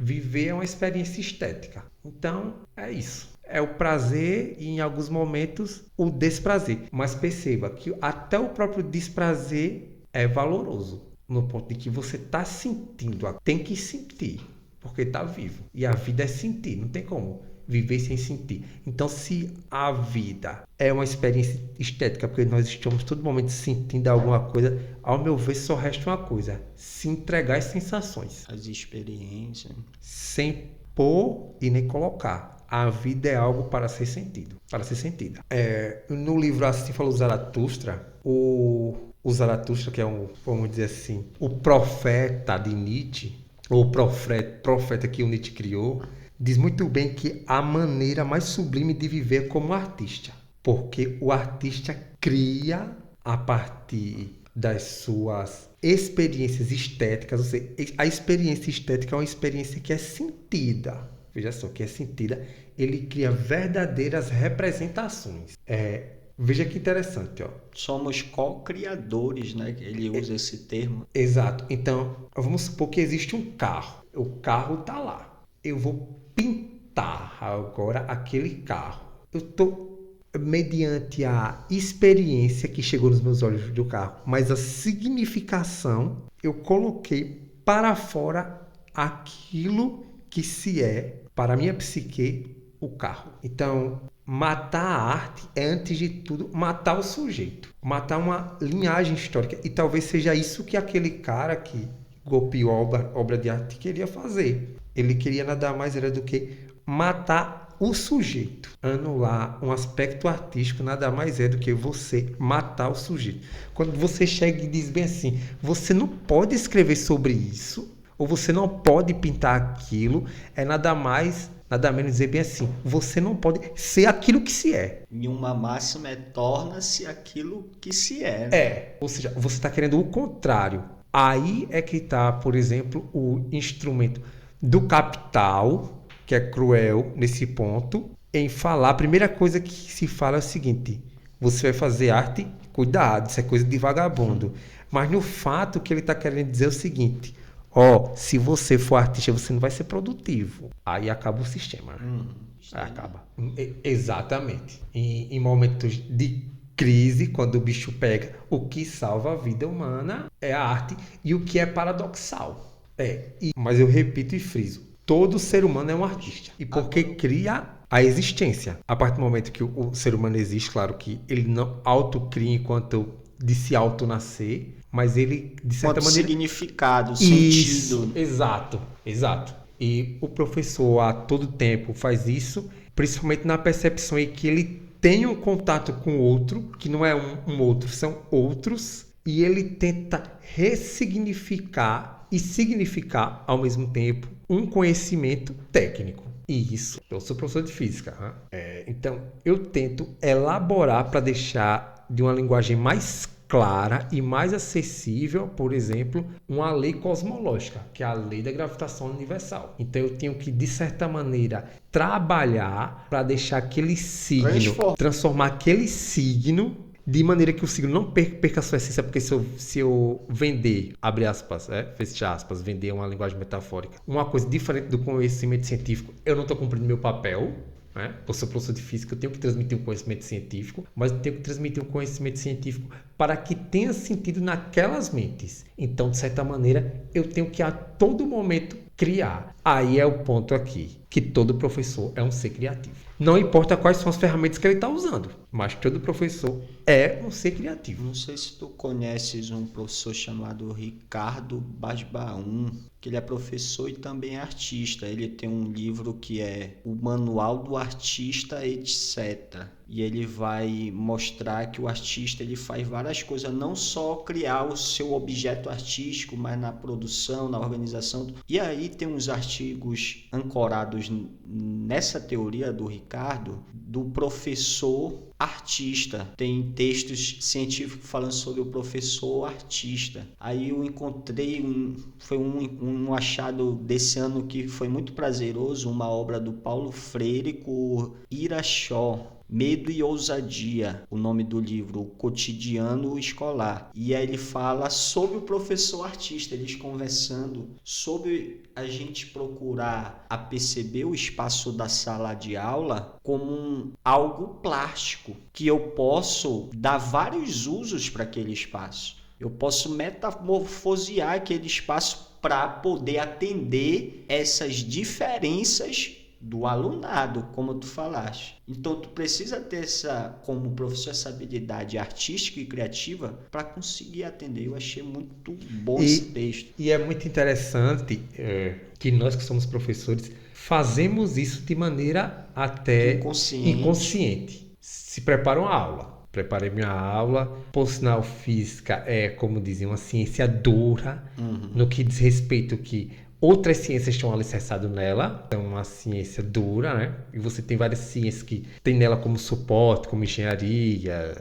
Viver é uma experiência estética. Então, é isso. É o prazer e, em alguns momentos, o desprazer. Mas perceba que até o próprio desprazer é valoroso. No ponto de que você está sentindo. Tem que sentir, porque está vivo. E a vida é sentir, não tem como viver sem sentir. Então, se a vida é uma experiência estética, porque nós estamos todo momento sentindo alguma coisa, ao meu ver, só resta uma coisa: se entregar às sensações. As experiências. Sem pôr e nem colocar. A vida é algo para ser sentido, para ser sentida. No livro Assim Falou Zaratustra, o Zaratustra, que é vamos dizer assim, o profeta de Nietzsche, ou o profeta que o Nietzsche criou, diz muito bem que a maneira mais sublime de viver é como artista. Porque o artista cria a partir das suas experiências estéticas, ou seja, a experiência estética é uma experiência que é sentida. Veja só, que é sentida. Ele cria verdadeiras representações. Veja que interessante, ó. Somos co-criadores, né? Ele usa esse termo. Exato. Então, vamos supor que existe um carro. O carro está lá. Eu vou pintar agora aquele carro. Eu estou mediante a experiência que chegou nos meus olhos do carro, mas a significação, eu coloquei para fora aquilo que se é, para a minha psique, o carro. Então, matar a arte é, antes de tudo, matar o sujeito. Matar uma linhagem histórica. E talvez seja isso que aquele cara que golpeou a obra de arte queria fazer. Ele queria nada mais era do que matar o sujeito. Anular um aspecto artístico nada mais é do que você matar o sujeito. Quando você chega e diz bem assim, você não pode escrever sobre isso, ou você não pode pintar aquilo, é nada mais, nada menos dizer bem assim, você não pode ser aquilo que se é. E uma máxima é torna-se aquilo que se é. Né? Ou seja, você está querendo o contrário. Aí é que está, por exemplo, o instrumento do capital, que é cruel nesse ponto, em falar. A primeira coisa que se fala é o seguinte: você vai fazer arte, cuidado, isso é coisa de vagabundo. Mas no fato que ele está querendo dizer é o seguinte: se você for artista, você não vai ser produtivo. Aí acaba o sistema. Acaba. Exatamente. Em momentos de crise, quando o bicho pega, o que salva a vida humana é a arte, e o que é paradoxal. Mas eu repito e friso: todo ser humano é um artista. E porque cria a existência. A partir do momento que o ser humano existe, claro que ele não autocria enquanto de se autonascer, mas ele, de certa maneira... significado, isso, sentido. Exato. E o professor a todo tempo faz isso, principalmente na percepção em que ele tem um contato com o outro, que não é um outro, são outros, e ele tenta ressignificar e significar ao mesmo tempo um conhecimento técnico. E isso, eu sou professor de física, então eu tento elaborar para deixar de uma linguagem mais clara e mais acessível, por exemplo, uma lei cosmológica, que é a lei da gravitação universal. Então eu tenho que, de certa maneira, trabalhar para deixar aquele signo, transformar aquele signo de maneira que o signo não perca a sua essência, porque se eu vender, abre aspas, fecha aspas, vender uma linguagem metafórica, uma coisa diferente do conhecimento científico, eu não estou cumprindo meu papel. Eu sou professor de física, eu tenho que transmitir um conhecimento científico, mas eu tenho que transmitir um conhecimento científico para que tenha sentido naquelas mentes. Então, de certa maneira, eu tenho que a todo momento criar. Aí é o ponto aqui, que todo professor é um ser criativo. Não importa quais são as ferramentas que ele está usando, mas todo professor é um ser criativo. Não sei se tu conheces um professor chamado Ricardo Basbaum, que ele é professor e também é artista. Ele tem um livro que é o Manual do Artista, etc. E ele vai mostrar que o artista ele faz várias coisas, não só criar o seu objeto artístico, mas na produção, na organização. E aí tem uns artigos ancorados nessa teoria do Ricardo, do professor artista. Tem textos científicos falando sobre o professor artista. Aí eu encontrei, foi um achado desse ano que foi muito prazeroso, uma obra do Paulo Freire com Irachó. Medo e Ousadia, o nome do livro, O Cotidiano Escolar. E aí ele fala sobre o professor artista, eles conversando sobre a gente procurar a perceber o espaço da sala de aula como algo plástico, que eu posso dar vários usos para aquele espaço. Eu posso metamorfosear aquele espaço para poder atender essas diferenças do alunado, como tu falaste. Então, tu precisa ter como professor, essa habilidade artística e criativa para conseguir atender. Eu achei muito bom esse texto. E é muito interessante que nós que somos professores fazemos isso de maneira até inconsciente. Se preparam a aula. Preparei minha aula. Por sinal, física é, como dizem, uma ciência dura, no que diz respeito que outras ciências estão alicerçadas nela. É uma ciência dura, né? E você tem várias ciências que tem nela como suporte, como engenharia,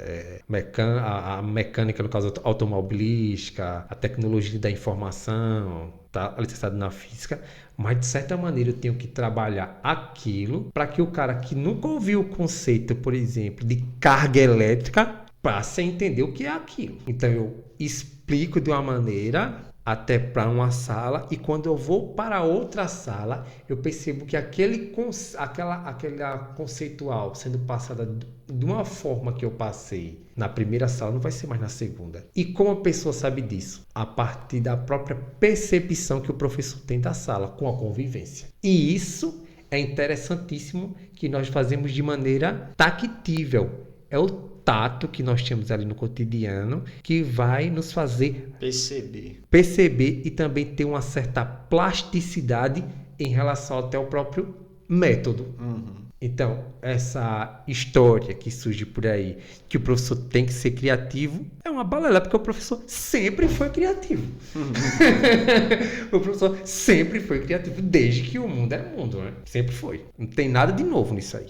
a mecânica, no caso automobilística, a tecnologia da informação, tá alicerçado na física. Mas, de certa maneira, eu tenho que trabalhar aquilo para que o cara que nunca ouviu o conceito, por exemplo, de carga elétrica, passe a entender o que é aquilo. Então, eu explico de uma maneira até para uma sala, e quando eu vou para outra sala, eu percebo que aquela conceitual sendo passada de uma forma que eu passei na primeira sala não vai ser mais na segunda. E como a pessoa sabe disso? A partir da própria percepção que o professor tem da sala com a convivência. E isso é interessantíssimo, que nós fazemos de maneira tactível. É o tato que nós temos ali no cotidiano que vai nos fazer perceber e também ter uma certa plasticidade em relação até ao próprio método. Então, essa história que surge por aí, que o professor tem que ser criativo, é uma balela, porque o professor sempre foi criativo. O professor sempre foi criativo, desde que o mundo é mundo, né? Sempre foi. Não tem nada de novo nisso aí.